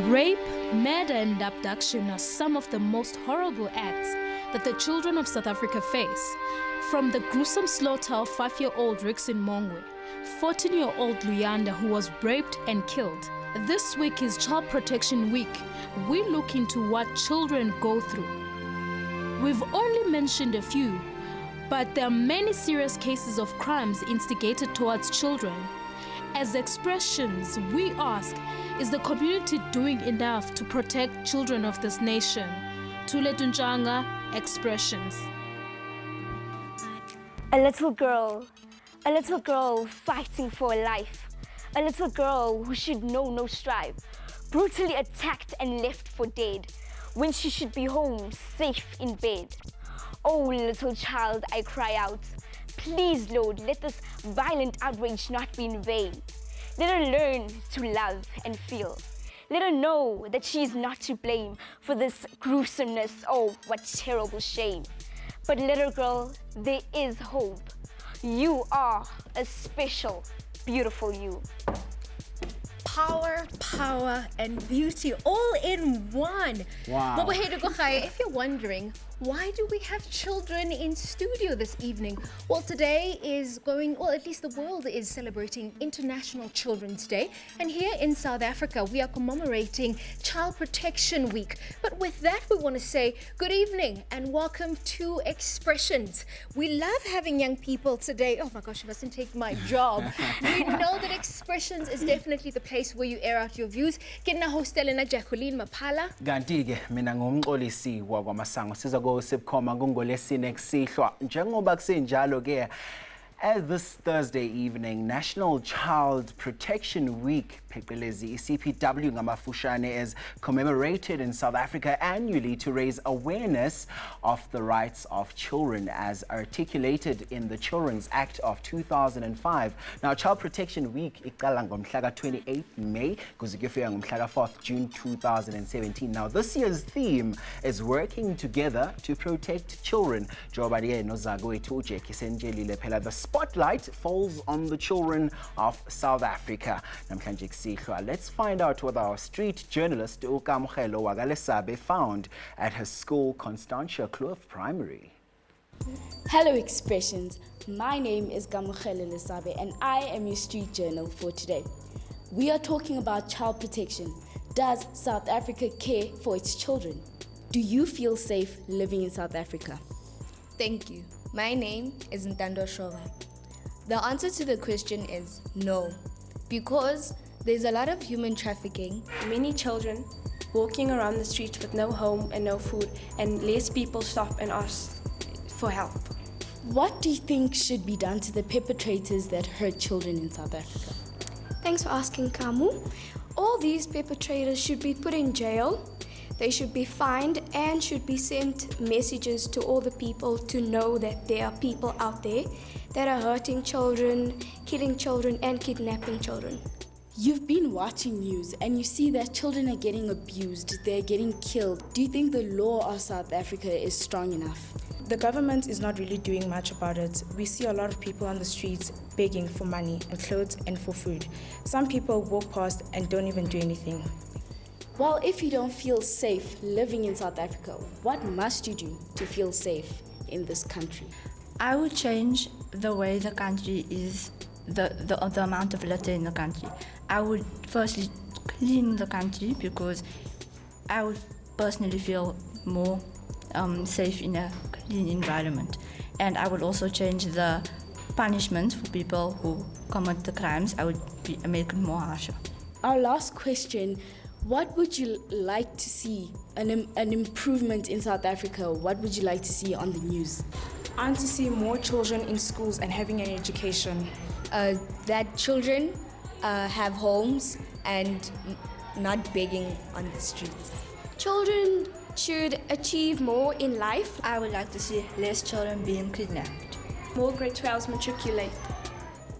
Rape, murder and abduction are some of the most horrible acts that the children of South Africa face. From the gruesome slaughter of 5-year-old Rixin Mongwe, 14-year-old Luyanda who was raped and killed. This week is Child Protection Week. We look into what children go through. We've only mentioned a few, but there are many serious cases of crimes instigated towards children. As expressions, we ask, is the community doing enough to protect children of this nation? Tule Tunjanga, Expressions. A little girl fighting for a life. A little girl who should know no strife, brutally attacked and left for dead, when she should be home, safe in bed. Oh, little child, I cry out, please, Lord, let this violent outrage not be in vain. Let her learn to love and feel. Let her know that she is not to blame for this gruesomeness. Oh, what terrible shame. But little girl, there is hope. You are a special, beautiful you. Power, and beauty all in one. Wow. If you're wondering, why do we have children in studio this evening? Well, today is at least the world is celebrating International Children's Day. And here in South Africa, we are commemorating Child Protection Week. But with that, we want to say good evening and welcome to Expressions. We love having young people today. Oh my gosh, you mustn't take my job. We know that Expressions is definitely the place where you air out your views. Kena hostel na Jacqueline Mapala. Kanti-ke mina ngumxolisi wakwaMasango sizoku sibkhoma kungolesine kusihlwa njengoba kusenjalo-ke. As this Thursday evening, National Child Protection Week, phecelezi CPW ngamafushane, is commemorated in South Africa annually to raise awareness of the rights of children as articulated in the Children's Act of 2005. Now, Child Protection Week iqala ngomhla 28 May kuze kuyofika ngomhla 4th June 2017. Now, this year's theme is working together to protect children. The spotlight falls on the children of South Africa. Let's find out what our street journalist Ukamkhelo Wagalesabe found at her school, Constantia Kloof Primary. Hello Expressions, my name is Kamokhelo Lesabe and I am your street journal for today. We are talking about child protection. Does South Africa care for its children? Do you feel safe living in South Africa? Thank you. My name is Ntando Shova. The answer to the question is no, because there's a lot of human trafficking. Many children walking around the streets with no home and no food, and less people stop and ask for help. What do you think should be done to the perpetrators that hurt children in South Africa? Thanks for asking, Kamu. All these perpetrators should be put in jail. They should be fined and should be sent messages to all the people to know that there are people out there that are hurting children, killing children, and kidnapping children. You've been watching news and you see that children are getting abused, they're getting killed. Do you think the law of South Africa is strong enough? The government is not really doing much about it. We see a lot of people on the streets begging for money and clothes and for food. Some people walk past and don't even do anything. Well, if you don't feel safe living in South Africa, what must you do to feel safe in this country? I would change the way the country is, the amount of litter in the country. I would firstly clean the country because I would personally feel more safe in a clean environment. And I would also change the punishment for people who commit the crimes. I would make it more harsher. Our last question, what would you like to see, an improvement in South Africa? What would you like to see on the news? I want to see more children in schools and having an education. That children have homes and not begging on the streets. Children should achieve more in life. I would like to see less children being kidnapped. More grade 12s matriculate.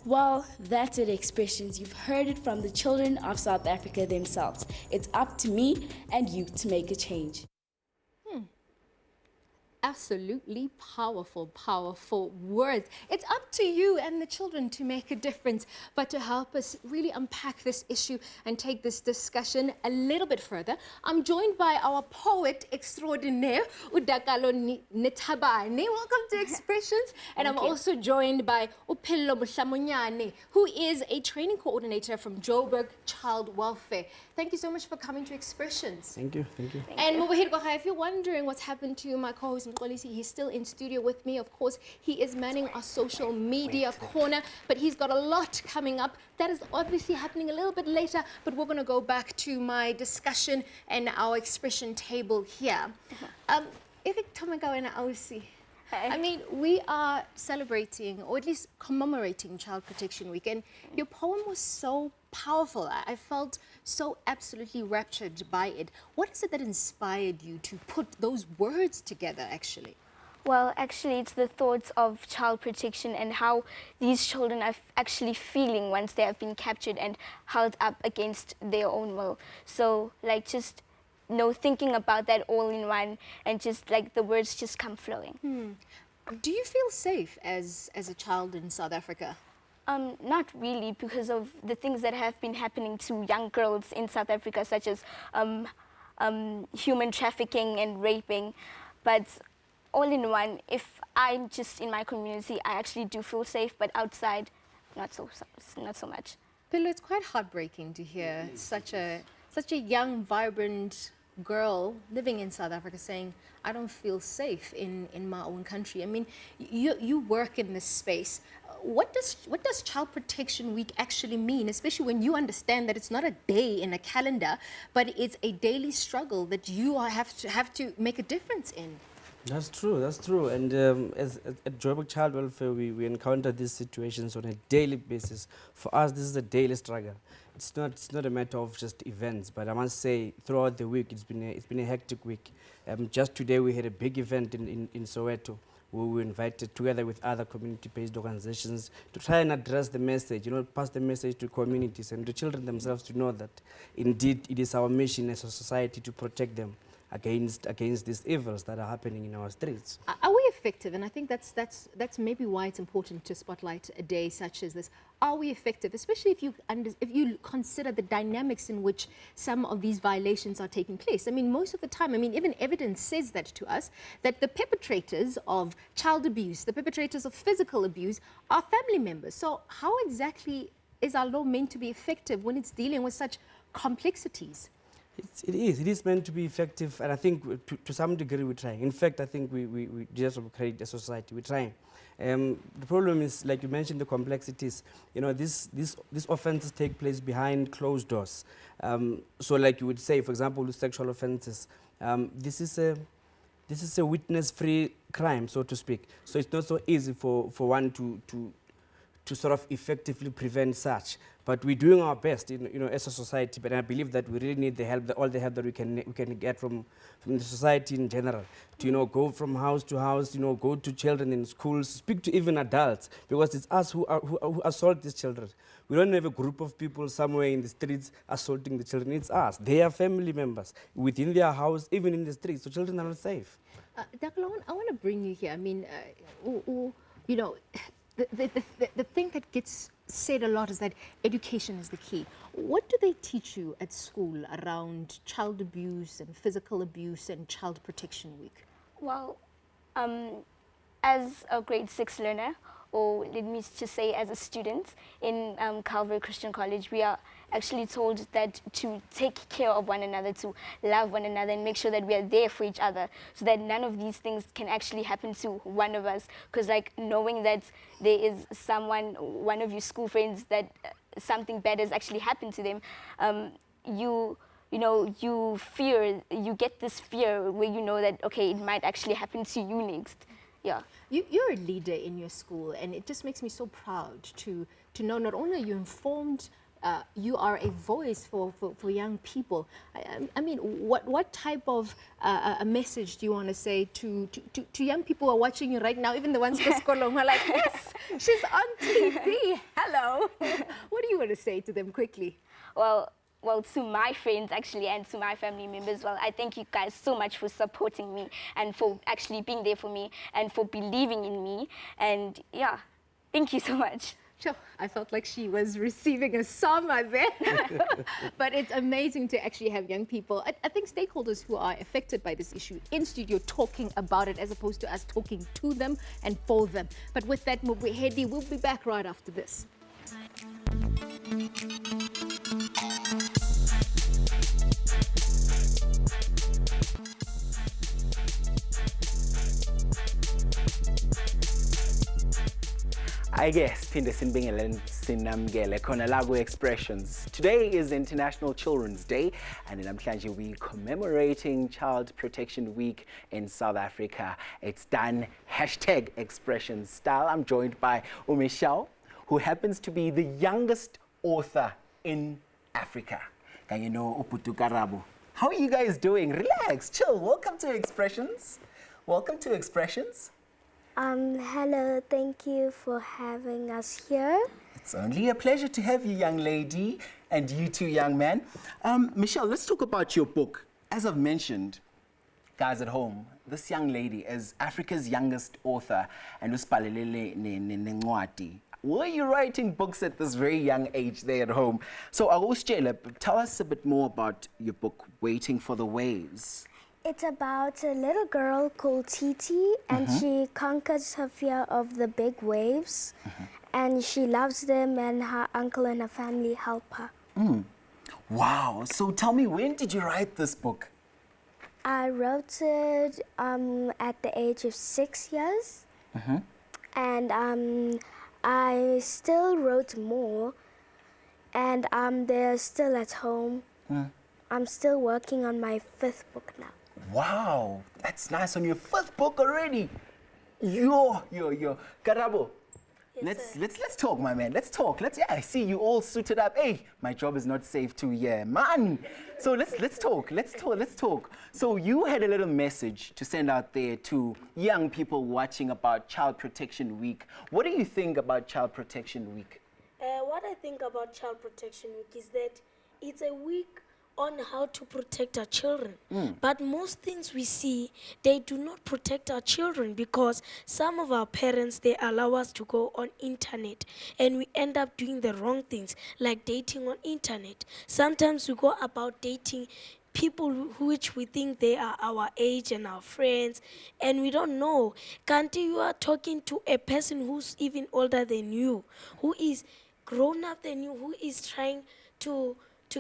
Well, that's it, Expressions. You've heard it from the children of South Africa themselves. It's up to me and you to make a change. Absolutely powerful, powerful words. It's up to you and the children to make a difference, but to help us really unpack this issue and take this discussion a little bit further, I'm joined by our poet extraordinaire, Udakalo Netabane. Welcome to Expressions. And I'm also joined by Upelo Bushamunyane, who is a training coordinator from Joburg Child Welfare. Thank you so much for coming to Expressions. Thank you, thank you. And if you're wondering what's happened to my co-host Mxolisi, he's still in studio with me. Of course, he is manning our social media corner, but he's got a lot coming up. That is obviously happening a little bit later, but we're going to go back to my discussion and our expression table here. I mean, we are celebrating, or at least commemorating Child Protection Week, and your poem was so powerful. I felt so absolutely raptured by it. What is it that inspired you to put those words together, actually? Well, actually, it's the thoughts of child protection and how these children are actually feeling once they have been captured and held up against their own will. So, like, just thinking about that all in one, and just like the words just come flowing. Do you feel safe as a child in South Africa? Not really, because of the things that have been happening to young girls in South Africa, such as human trafficking and raping. But all in one, if I'm just in my community, I actually do feel safe, but outside, not so much. Pillow, it's quite heartbreaking to hear such a young, vibrant girl living in South Africa saying, I don't feel safe in my own country. I mean, you work in this space. What does Child Protection Week actually mean, especially when you understand that it's not a day in a calendar, but it's a daily struggle that you have to make a difference in? That's true, that's true. And as at Joburg Child Welfare, we encounter these situations on a daily basis. For us, this is a daily struggle. It's not a matter of just events, but I must say, throughout the week, it's been a hectic week. Just today, we had a big event in Soweto, where we were invited together with other community-based organizations to try and address the message, pass the message to communities and the children themselves to know that indeed it is our mission as a society to protect them against these evils that are happening in our streets. Are we effective? And I think that's maybe why it's important to spotlight a day such as this. Are we effective, especially if you consider the dynamics in which some of these violations are taking place? I mean, most of the time, even evidence says that to us, that the perpetrators of child abuse, the perpetrators of physical abuse, are family members. So how exactly is our law meant to be effective when it's dealing with such complexities? It is meant to be effective, and I think to some degree we're trying. In fact, I think we deserve credit as a society. We're trying. The problem is, like you mentioned, the complexities. These offences take place behind closed doors. So, like you would say, for example, with sexual offences, this is a witness-free crime, so to speak. So it's not so easy for one to sort of effectively prevent such. But we're doing our best, as a society. But I believe that we really need the help, all the help that we can get from the society in general. To go from house to house, go to children in schools, speak to even adults, because it's us who assault these children. We don't have a group of people somewhere in the streets assaulting the children. It's us. They are family members within their house, even in the streets. So children are not safe. Dr. I want to bring you here. I mean, the thing that gets said a lot is that education is the key. What do they teach you at school around child abuse and physical abuse and Child Protection Week? Well, as a grade 6 learner, or let me just say as a student in Calvary Christian College, we are actually told that to take care of one another, to love one another, and make sure that we are there for each other, so that none of these things can actually happen to one of us. Because knowing that there is someone, one of your school friends, that something bad has actually happened to them, you get this fear where you know that, okay, it might actually happen to you next. Yeah. You're a leader in your school, and it just makes me so proud to know not only are you informed, you are a voice for young people. I mean, what type of a message do you want to say to young people who are watching you right now, even the ones who are like, yes, she's on TV, hello. What do you want to say to them quickly? Well, well, to my friends actually and to my family members, well, I thank you guys so much for supporting me and for actually being there for me and for believing in me. And yeah, thank you so much. Sure, I felt like she was receiving a summer there. But it's amazing to actually have young people, I think stakeholders who are affected by this issue in studio talking about it as opposed to us talking to them and for them. But with that, Hedi, we'll be back right after this. I guess phinde sinibingelele sinamukele khona la ku-expressions. Today is International Children's Day, and namhlanje we commemorating Child Protection Week in South Africa. It's done #expressions style. I'm joined by Michelle, who happens to be the youngest author in Africa. And you know, Uputu Karabu. How are you guys doing? Relax, chill. Welcome to Expressions. Welcome to Expressions. Hello, thank you for having us here. It's only a pleasure to have you, young lady, and you too, young man. Michelle, let's talk about your book. As I've mentioned, guys at home, this young lady is Africa's youngest author, and were you writing books at this very young age there at home? So, tell us a bit more about your book, Waiting for the Waves. It's about a little girl called Titi, and she conquers her fear of the big waves, and she loves them, and her uncle and her family help her. Wow. So tell me, when did you write this book? I wrote it at the age of 6 years, and I still wrote more, and they're still at home. I'm still working on my 5th book now. Wow, that's nice. On your 5th book already. Yo. Karabo. Yes, Let's talk, my man. Let's talk. I see you all suited up. Hey, my job is not safe too, yeah, man. So let's talk. So you had a little message to send out there to young people watching about Child Protection Week. What do you think about Child Protection Week? What I think about Child Protection Week is that it's a week on how to protect our children. But most things we see, they do not protect our children because some of our parents, they allow us to go on internet and we end up doing the wrong things, like dating on internet. Sometimes we go about dating people which we think they are our age and our friends, and we don't know. Kanti, you are talking to a person who's even older than you, who is grown up than you, who is trying to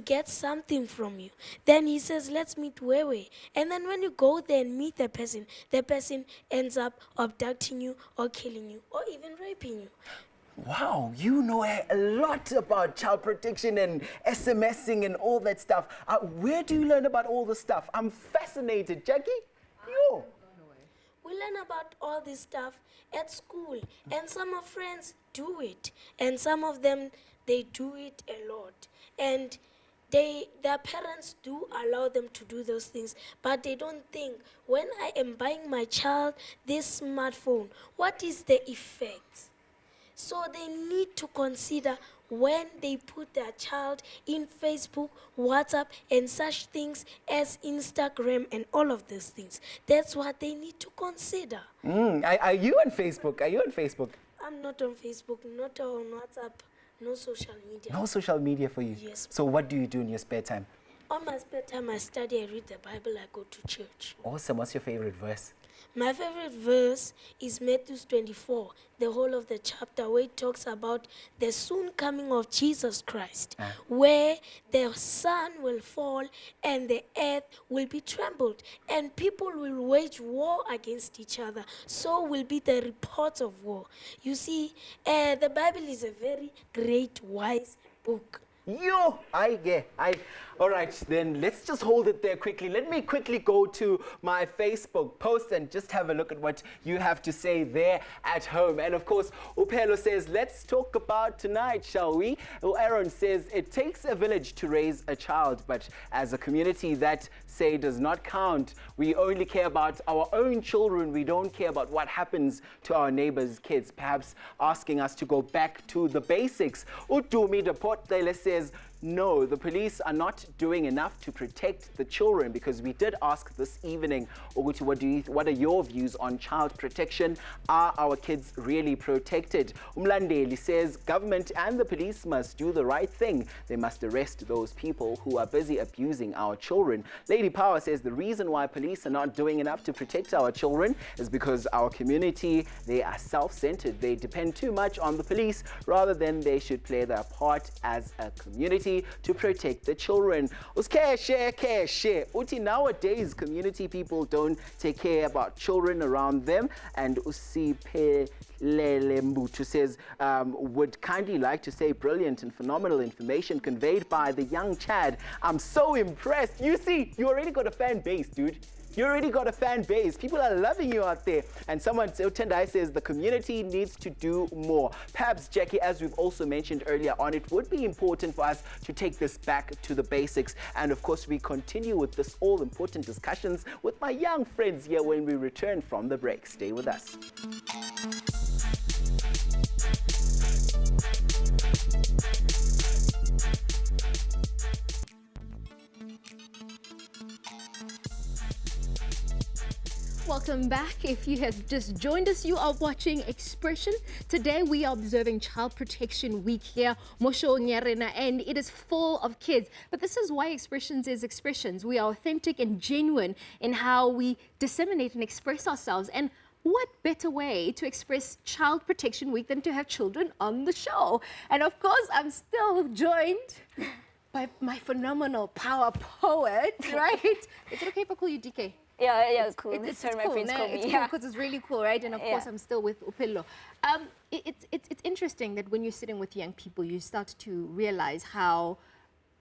get something from you. Then he says, let's meet Wewe. And then when you go there and meet the person ends up abducting you or killing you or even raping you. Wow, you know a lot about child protection and SMSing and all that stuff. Where do you learn about all this stuff? I'm fascinated. Jackie? Yo. We learn about all this stuff at school, and some of friends do it, and some of them, they do it a lot. And their parents do allow them to do those things, but they don't think, when I am buying my child this smartphone, what is the effect? So they need to consider when they put their child in Facebook, WhatsApp, and such things as Instagram and all of those things. That's what they need to consider. Are you on Facebook? I'm not on Facebook, not on WhatsApp. No social media. No social media for you? Yes. So what do you do in your spare time? On my spare time, I study, I read the Bible, I go to church. Awesome. What's your favorite verse? My favorite verse is Matthew 24, the whole of the chapter, where it talks about the soon coming of Jesus Christ, where the sun will fall and the earth will be trembled, and people will wage war against each other. So will be the reports of war. You see, the Bible is a very great, wise book. Yo, all right, then let's just hold it there quickly. Let me quickly go to my Facebook post and just have a look at what you have to say there at home. And of course, Upelo says, let's talk about tonight, shall we? Well, Aaron says, it takes a village to raise a child, but as a community that say does not count. We only care about our own children. We don't care about what happens to our neighbors' kids, perhaps asking us to go back to the basics. Utumi Deportele says, no, the police are not doing enough to protect the children, because we did ask this evening, Oguti, what are your views on child protection? Are our kids really protected? Umlandeli says government and the police must do the right thing. They must arrest those people who are busy abusing our children. Lady Power says the reason why police are not doing enough to protect our children is because our community, they are self-centered. They depend too much on the police rather than they should play their part as a community to protect the children. Uti, nowadays community people don't take care about children around them. And Usipe Lelembutu says, would kindly like to say brilliant and phenomenal information conveyed by the young Chad. I'm so impressed. You see, you already got a fan base, dude. You already got a fan base. People are loving you out there. And someone, Tendai, says the community needs to do more. Perhaps, Jackie, as we've also mentioned earlier on, it would be important for us to take this back to the basics. And of course, we continue with this all-important discussions with my young friends here when we return from the break. Stay with us. Welcome back. If you have just joined us, you are watching Expression. Today we are observing Child Protection Week here, Mosho Nyarena, and it is full of kids. But this is why Expressions is Expressions. We are authentic and genuine in how we disseminate and express ourselves. And what better way to express Child Protection Week than to have children on the show? And of course, I'm still joined by my phenomenal power poet, right? Is it okay if I call you DK? Yeah, cool. It's my cool, friends call me. It's cool because it's really cool, right? And of course, I'm still with Upelo. It's interesting that when you're sitting with young people, you start to realize how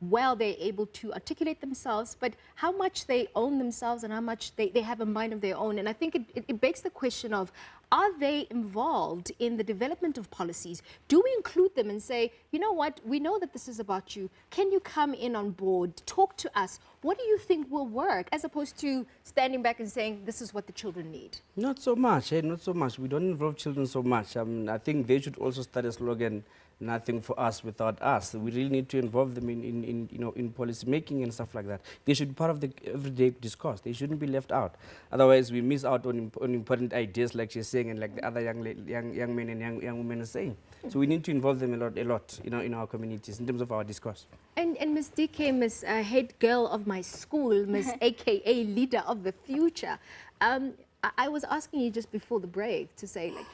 well they're able to articulate themselves, but how much they own themselves and how much they have a mind of their own. And I think it begs the question of, are they involved in the development of policies? Do we include them and say, you know what, we know that this is about you. Can you come in on board? Talk to us. What do you think will work? As opposed to standing back and saying, this is what the children need. Not so much, not so much. We don't involve children so much. I think they should also start a slogan, nothing for us without us. We really need to involve them in policy making and stuff like that. They should be part of the everyday discourse. They shouldn't be left out. Otherwise, we miss out on important ideas, like she's saying, and like the other young men and young women are saying. So we need to involve them a lot, in our communities in terms of our discourse. And Ms. DK, Ms. Head Girl of my school, Ms. AKA Leader of the Future, I was asking you just before the break to say, like,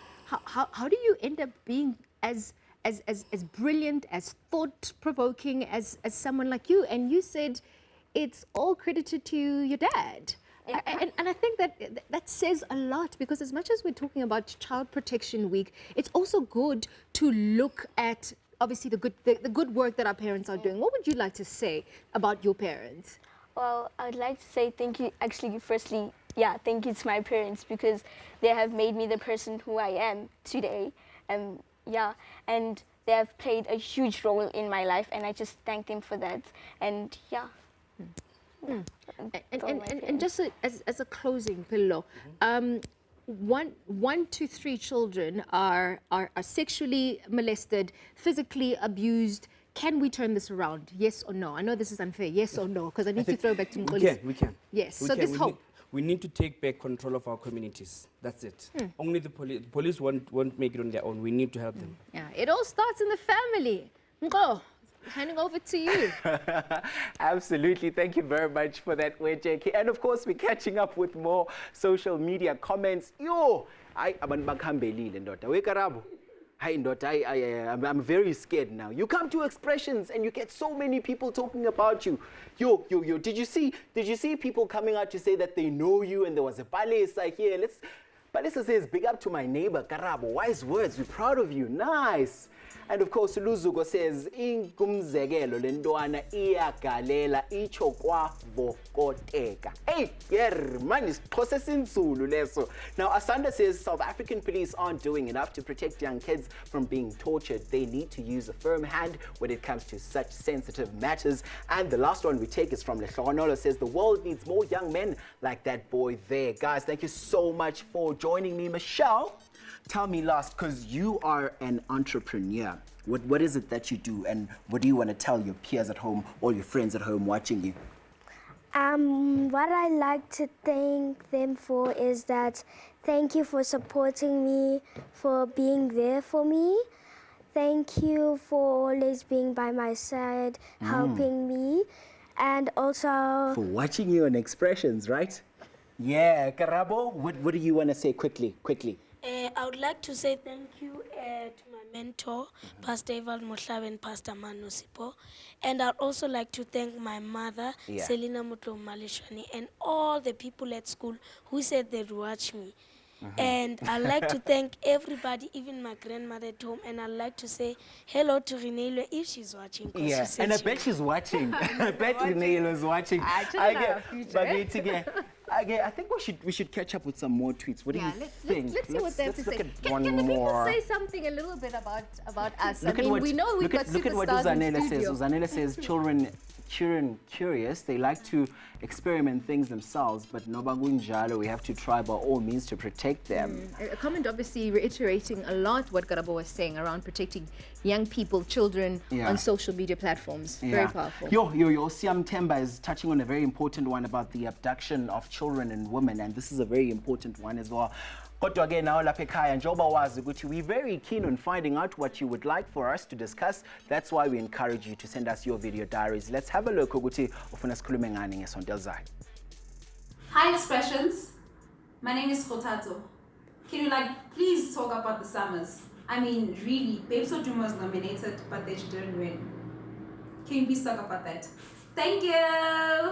how do you end up being as brilliant, as thought-provoking as someone like you? And you said it's all credited to your dad. Yeah. And I think that says a lot, because as much as we're talking about Child Protection Week, it's also good to look at, obviously, the good work that our parents are doing. What would you like to say about your parents? Well, I'd like to say thank you. Actually, firstly, thank you to my parents, because they have made me the person who I am today. And they have played a huge role in my life, and I just thank them for that. And And just as a closing, Pillow, 1 to 3 children are sexually molested, physically abused. Can we turn this around? Yes or no? I know this is unfair. Yes or no? Because I need to throw back to Mkhulisi. We can. Yes. We so can. there's hope. We need to take back control of our communities. That's it. Only the police won't make it on their own. We need to help them. Yeah, it all starts in the family. Ngo, handing over to you. Absolutely. Thank you very much for that, JK. And of course, we're catching up with more social media comments. I'm very scared now. You come to Expressions and you get so many people talking about you. Yo, did you see people coming out to say that they know you, and there was a Palesa here? Palesa says, big up to my neighbor, Karabo. Wise words, we're proud of you. Nice. And of course, Luzuko says, Ingumzekelo lentwana iyagalela icho kwavokoteka. Hey, man, it's processing Zulu leso. Now, Asanda says South African police aren't doing enough to protect young kids from being tortured. They need to use a firm hand when it comes to such sensitive matters. And the last one we take is from Lehlogonolo, says the world needs more young men like that boy there. Guys, thank you so much for joining me. Michelle, tell me last, because you are an entrepreneur. What is it that you do, and what do you want to tell your peers at home, all your friends at home watching you? What I like to thank them for is that thank you for supporting me, for being there for me. Thank you for always being by my side, helping me, and also For watching you on Expressions, right? Yeah, Karabo, what do you want to say quickly? I would like to say thank you to my mentor, Pastor Eval Mohlav and Pastor Manu Sipo. And I'd also like to thank my mother, Yeah. Selina Mutlo Malishwani, and all the people at school who said they'd watch me. And I'd like to thank everybody, even my grandmother at home. And I'd like to say hello to Renelo if she's watching. 'Cause Yeah, she said and I she bet would. she's watching. I bet Renee is watching. I think we should catch up with some more tweets. What do you think? Let's see what they have to look say. at Can one the more. people say something a little bit about us? Look I at mean, what, we know we've got look at what superstars in Uzanela says. studio. Uzanela says children curious, they like to experiment things themselves, but noba kunjalo, we have to try by all means to protect them. A comment obviously reiterating a lot what Garabo was saying around protecting young people, children on social media platforms. Very powerful. Siam Temba is touching on a very important one about the abduction of children and women, and this is a very important one as well. Kodwa ke nawo lapha ekhaya njengoba wazi ukuthi we're very keen on finding out what you would like for us to discuss. That's why we encourage you to send us your video diaries. Let's have a look ukuthi ufuna sikhulume ngani ngesonto elizayo. Hi Expressions, my name is Khotato. Can you please talk about the summers? I mean, really, Babes Oduma was nominated, but they didn't win. Can you please talk about that? Thank you!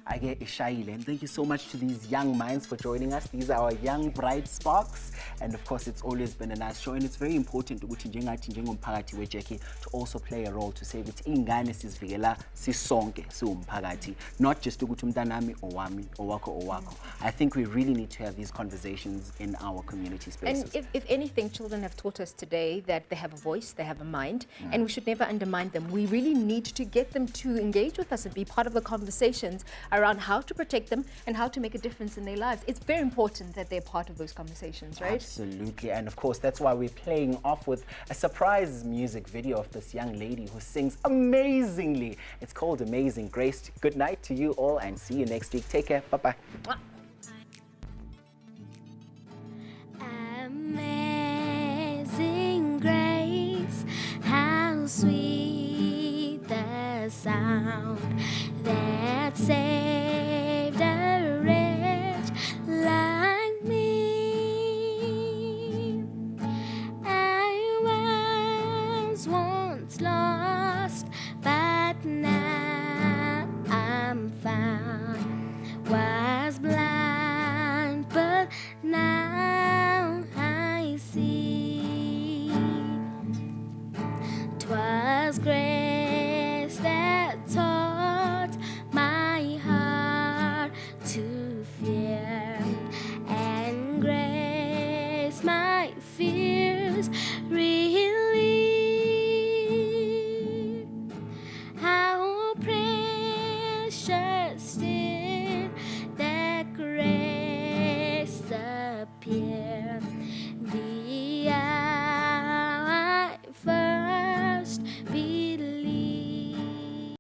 I get Ishaile, and thank you so much to these young minds for joining us. These are our young bright sparks, and of course it's always been a nice show, and it's very important ukuthi njengathi njengomphakathi weJackie to also play a role to say ukuthi ingane sizivikela sisonke siwumphakathi, not just ukuthi umntanami owami owakho. I think we really need to have these conversations in our community spaces. And if anything, children have taught us today that they have a voice, they have a mind, and we should never undermine them. We really need to get them to engage with us and be part of the conversations around how to protect them and how to make a difference in their lives. It's very important that they're part of those conversations, right? Absolutely, and of course that's why we're playing off with a surprise music video of this young lady who sings amazingly. It's called Amazing Grace. Good night to you all, and see you next week. Take care. Bye-bye. Amazing grace, how sweet the sound that saved a wretch like me. I was once lost, but now I'm found. Was blind, but now I see. 'Twas grace that taught my heart to fear, and grace my fears relieved. How precious did that grace appear.